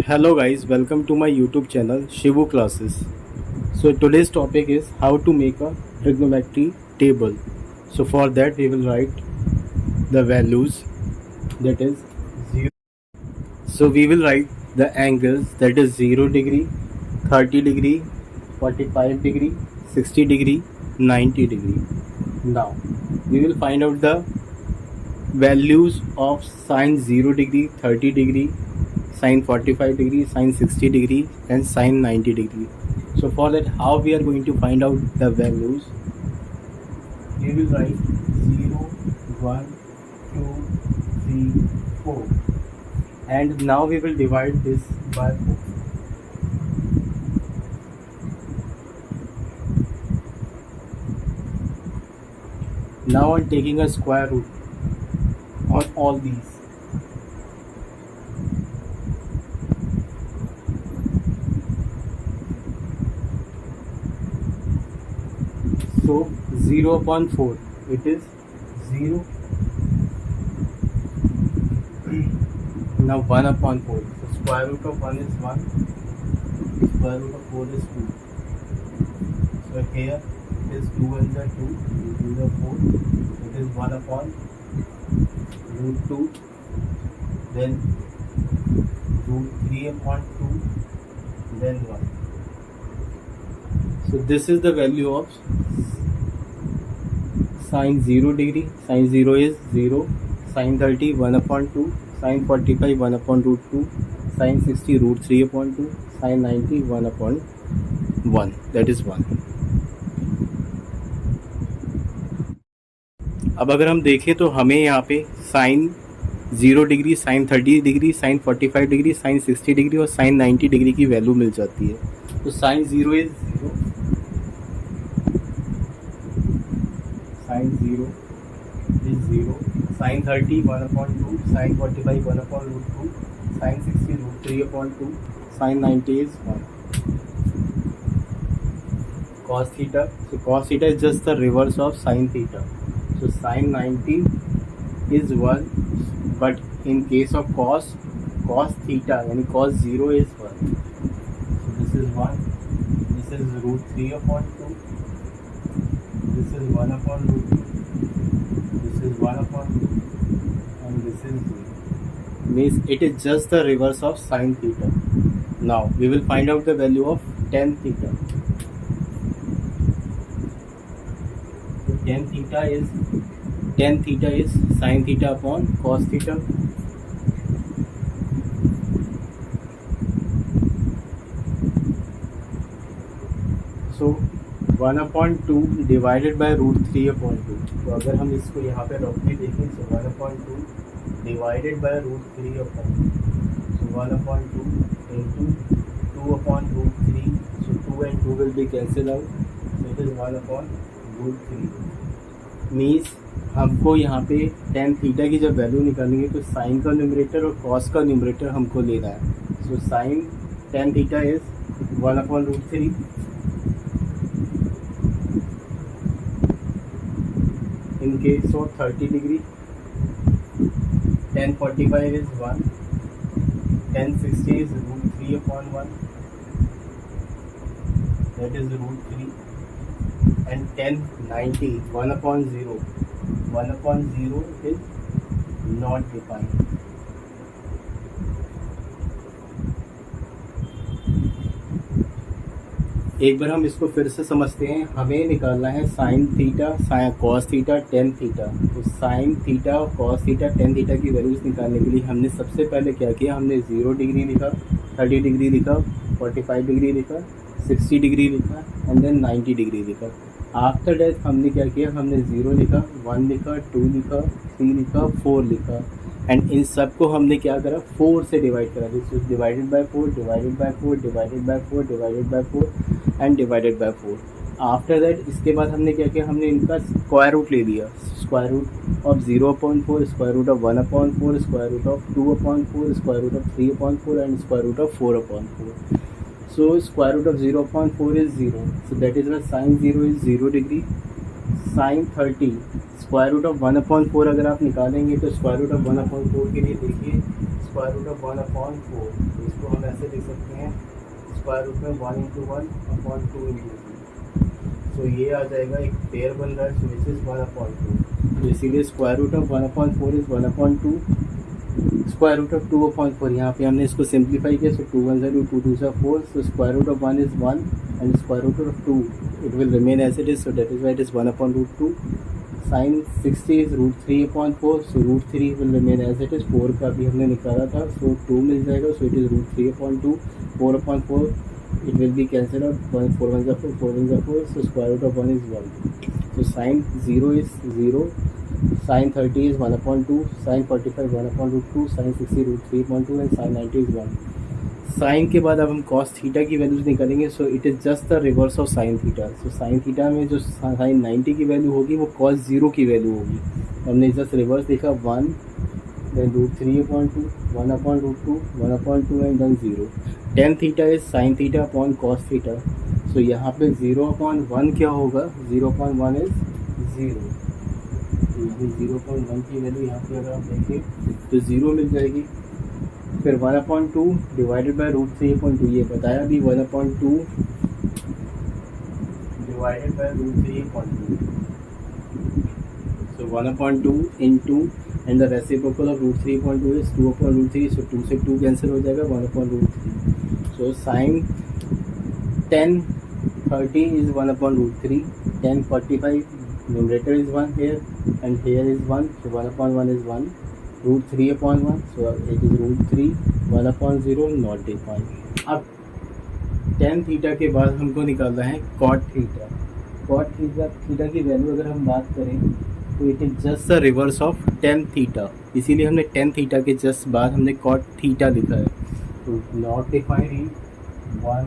Hello guys, welcome to my YouTube channel Shivu Classes. So today's topic is how to make a trigonometry table. So for that we will write the values, that is 0. So we will write the angles, that is 0 degree, 30 degree, 45 degree, 60 degree, 90 degree. Now we will find out the values of sine 0 degree, 30 degree, sine 45 degree, sine 60 degree and sine 90 degree. So for that, how we are going to find out the values? We will write 0, 1, 2, 3, 4, and now we will divide this by 4. Now I'm taking a square root on all these. So 0 upon 4, it is 0. Now 1 upon 4. So square root of 1 is 1. Square root of 4 is 2. So here it is 2 and 2. 2 is 4. It is 1 upon root 2. Then root 3 upon 2. Then 1. So this is the value of sine 0 degree. Sine 0 is 0. Sine 30 1 upon 2. Sine 45 1 upon root 2. Sine 60 root 3 upon 2. Sine 90 1 upon 1. That is 1. अब अगर हम देखें तो हमें यहाँ पे sine 0 degree, sine 30 degree, sine 45 degree, sine 60 degree और sine 90 degree की वैल्यू मिल जाती है. तो sine 0 is 0, sine 0 is 0, sine 30 1 upon 2, sine 45 1 upon root 2, sine 60 root 3 upon 2, sine 90 is 1. cos theta, so cos theta is just the reverse of sin theta. So sin 90 is 1, but in case of cos theta yani cos 0 is 1. So this is 1, this is root 3 upon 2, this is 1 upon root 2, this is 1 upon 2 and this is 0. Means it is just the reverse of sin theta. Now we will find out the value of tan theta. Tan theta is sin theta upon cos theta. So 1 upon 2 divided by root 3 upon 2. तो अगर हम इसको यहाँ पे रख के देखें तो 1 upon 2 divided by root 3 upon 2. So 1 upon 2 into 2 upon root 3. So 2 and 2 will be cancelled out. So it is 1 upon root 3. Means हमको यहाँ पे tan थीटा की जब वैल्यू निकालेंगे तो साइन का न्यूमरेटर और कॉस का न्यूमरेटर हमको लेना है. So sine tan theta is 1 upon root 3. In case of 30 degree tan 45 is 1, tan 60 is root 3 upon 1, that is root 3. And tan 90 1 upon 0. 1 upon 0 is not defined. एक बार हम इसको फिर से समझते हैं. हमें निकालना है sine theta, cos theta, tan theta. तो sine theta, cos theta, tan theta की वैल्यूज निकालने के लिए हमने सबसे पहले क्या किया, हमने 0 डिग्री लिखा, 30 डिग्री लिखा, 45 डिग्री लिखा, 60 डिग्री लिखा एंड देन 90 डिग्री लिखा. आफ्टर दैट हमने क्या किया, हमने 0 लिखा, 1 लिखा, 2 लिखा, 3 लिखा, 4 लिखा एंड इन सब को हमने क्या करा, 4 से डिवाइड करा. This is divided by 4, divided by 4, divided by 4, divided by 4 and divided by 4. After that इसके बाद हमने क्या किया, हमने इनका स्क्वायर रूट ले लिया. Square root of 0 upon 4, square root of 1 upon 4, square root of 2 upon 4, square root of 3 upon 4 and square root of 4 upon 4. So square root of 0 upon 4 is 0. So that is why sin 0 is 0 degree. Sin 30 square root of 1 upon 4 अगर आप निकालेंगे तो square root of 1 upon 4 के लिए देखिए square root of 1/4, तो इसको हम ऐसे लिख सकते हैं स्क्वायर रूट में 1 × 1/2 × सो ये आ जाएगा, एक पेयर बन रहा है, सो विच इज़ 1/2। तो इसीलिए square root of 1/4 is 1/2, square root of 2/4, यहाँ पे हमने इसको सिंप्लीफाई किया, so 2 1 2 2 2 4, so square root of 1 is 1 and square root of 2 it will remain as it is, so that is why it is 1/2. Sin 60 is √3/4, so √3 will remain as it is, 4 का भी हमने निकाला था, so 2 मिल जाएगा, so it is √3/2, 4/4 it will be cancelled out, 4 1 4, 4 1 4, so square root of 1 is 1, so sin 0 is 0, sin 30 is 1/2, sin 45 1/2, sin 60 √3/2 and sin 90 is 1. Sign के बाद अब हम कॉस थीटा की वैल्यूज निकालेंगे, so it is just the reverse of sine theta. So sine theta में जो sign 90 की value होगी वो कॉस 0 की वैल्यू होगी, हमने जस्ट रिवर्स देखा, 1 then √3/2, 1/2, 1/2 and then 0। Tan theta is sine theta upon cos theta, so यहाँ पे 0/1 क्या होगा, 0/1 इज 0, यानी 0/1 की वैल्यू यहाँ पे अगर आप देखें तो 0 मिल जाएगी। फिर 1/2 डिवाइडेड बाई √3/2, ये बताया भी 1/2 divided by √3/2, so 1/2 into and the reciprocal of √3/2 is 2/√3, सो 2 से 2 कैंसिल हो जाएगा, 1/√3, so sine 10 30 is 1/√3, 10 45 numerator is 1 here and here is 1, so 1/1 is 1, √3/1, so it is √3, 1/0 not defined। अब tan थीटा के बाद हमको निकालना है cot थीटा। cot थीटा की वैल्यू अगर हम बात करें तो it is just the reverse of tan theta, इसीलिए हमने tan थीटा के जस्ट बाद हमने cot थीटा लिखा है, तो नॉट डिफाइंड ही 1,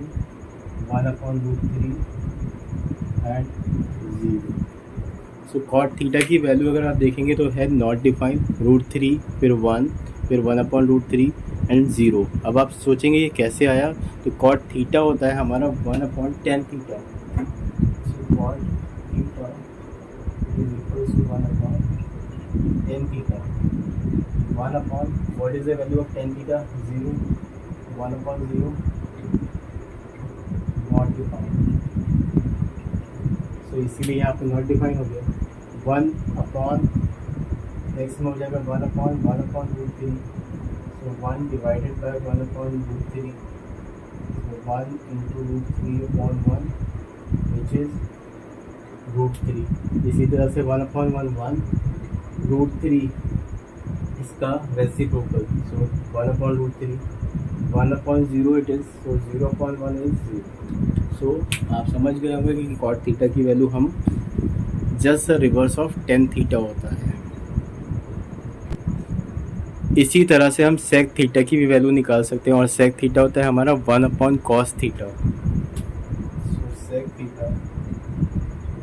1/√3 एंड 0। सो कॉट थीटा की वैल्यू अगर आप देखेंगे तो है नॉट डिफाइंड, √3 फिर 1 फिर 1/√3 एंड 0। अब आप सोचेंगे ये कैसे आया, तो कॉट थीटा होता है हमारा 1/tan theta, so cot theta is equals to 1/tan theta, 1 what is the value of tan theta, 0, 1/0 not defined, तो इसीलिए यहाँ पे नॉट डिफाइन हो गया। 1/, नेक्स्ट में हो जाएगा 1/1/√3, सो 1 divided by 1/√3, so 1 into √3/1 which is √3। इसी तरह से 1/1 √3 इसका reciprocal, so 1/√3, 1/0 it is, so 0/1 is 0। सो आप समझ गए होंगे कि कॉट थीटा की वैल्यू हम just reverse of tan theta होता है। इसी तरह से हम सेक थीटा की भी वैल्यू निकाल सकते हैं, और सेक थीटा होता है हमारा 1/cos theta, so sec theta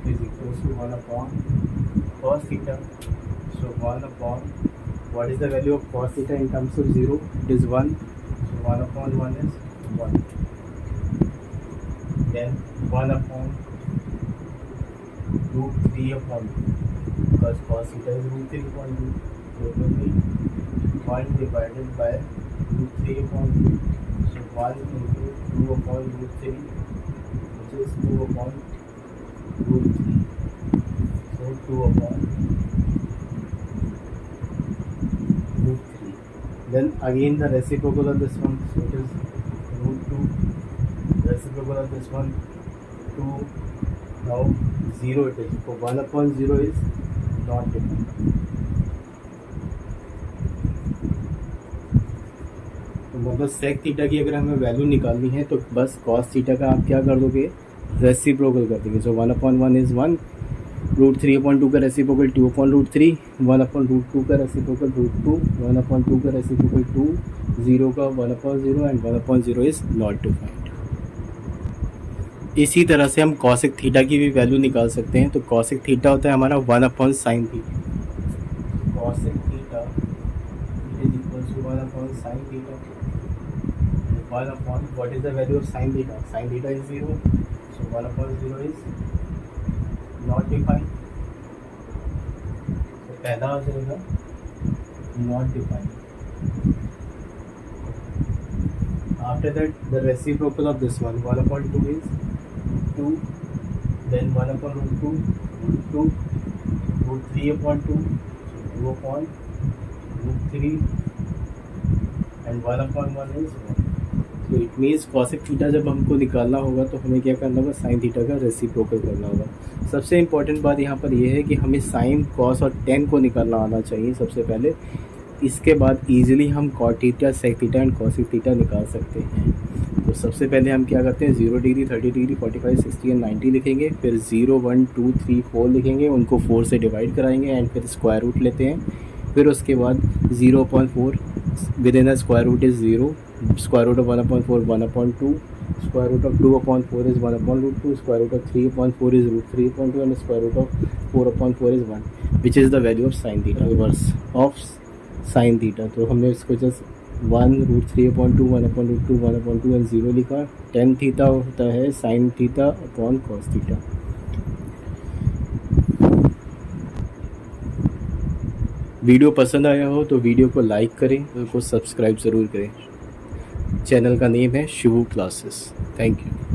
is equal to 1/cos theta, so 1/, what is the value of cos theta in terms of 0, it is 1, सो 1/1 इज 1, then 1/√3/2, because cos theta is √3/2, so it will be 1 divided by √3/2, so 1 into 2/√3, which is 2/√3, so 2/√3, then again the reciprocal of this one, so it is √2, reciprocal of this one 2, now 0 it is, so 1/0 is not defined। तो मतलब sec theta की अगर हमें value निकालनी है तो बस cos theta का आप क्या कर दोगे, रेसिप्रोकल कर देंगे, सो 1/1 इज़ 1, √3/2 का रेसिप्रोकल 2/√3, 1/√2 का रेसिप्रोकल √2, 1/2 का रेसिप्रोकल 2, 0 का 1/0 एंड 1/0 इज़ नॉट डिफाइंड। इसी तरह से हम कॉसेक थीटा की भी वैल्यू निकाल सकते हैं, तो कॉसेक थीटा होता है हमारा 1/sin theta, cosec theta is equal to 1/sin theta, 1/, what is the value of sin theta, sin theta is 0, so 1/0 is not defined, तो पहला हो जाएगा not defined. After that, the reciprocal of this one, 1 upon 2 is 2, then 1 upon root 2, root 2, root 3 upon 2, so 2 upon root 3, and 1 upon 1 is 1. तो it means cosec theta जब हमको निकालना होगा तो हमें क्या करना होगा, साइन थीटा का रेसिप्रोकल करना होगा। सबसे इम्पॉर्टेंट बात यहाँ पर यह है कि हमें साइन, कॉस और टेन को निकालना आना चाहिए सबसे पहले। इसके बाद इजीली हम cot theta, sec theta and cosec theta निकाल सकते हैं। तो सबसे पहले हम क्या करते हैं, 0 डिग्री, 30 डिग्री, 45, 60 एंड 90 लिखेंगे, फिर 0, 1, 2, 3, 4 लिखेंगे, उनको 4 से डिवाइड कराएंगे एंड फिर स्क्वायर रूट लेते हैं। फिर उसके बाद 0/4 within the square root is 0, square root of 1/4 1/2, square root of 2/4 is 1/√2, square root of 3/4 is √3/2 and square root of 4/4 is 1, which is the value of sine theta, reverse of sine theta. तो हमने इसको just 1 √3/2, 1/√2, 1/2 and 0 लिखा। Tan theta होता है sine theta upon cos theta. Video पसंद आया हो तो वीडियो को लाइक करें, उसको सब्सक्राइब ज़रूर करें। चैनल का नेम है शिवू क्लासेस। Thank you.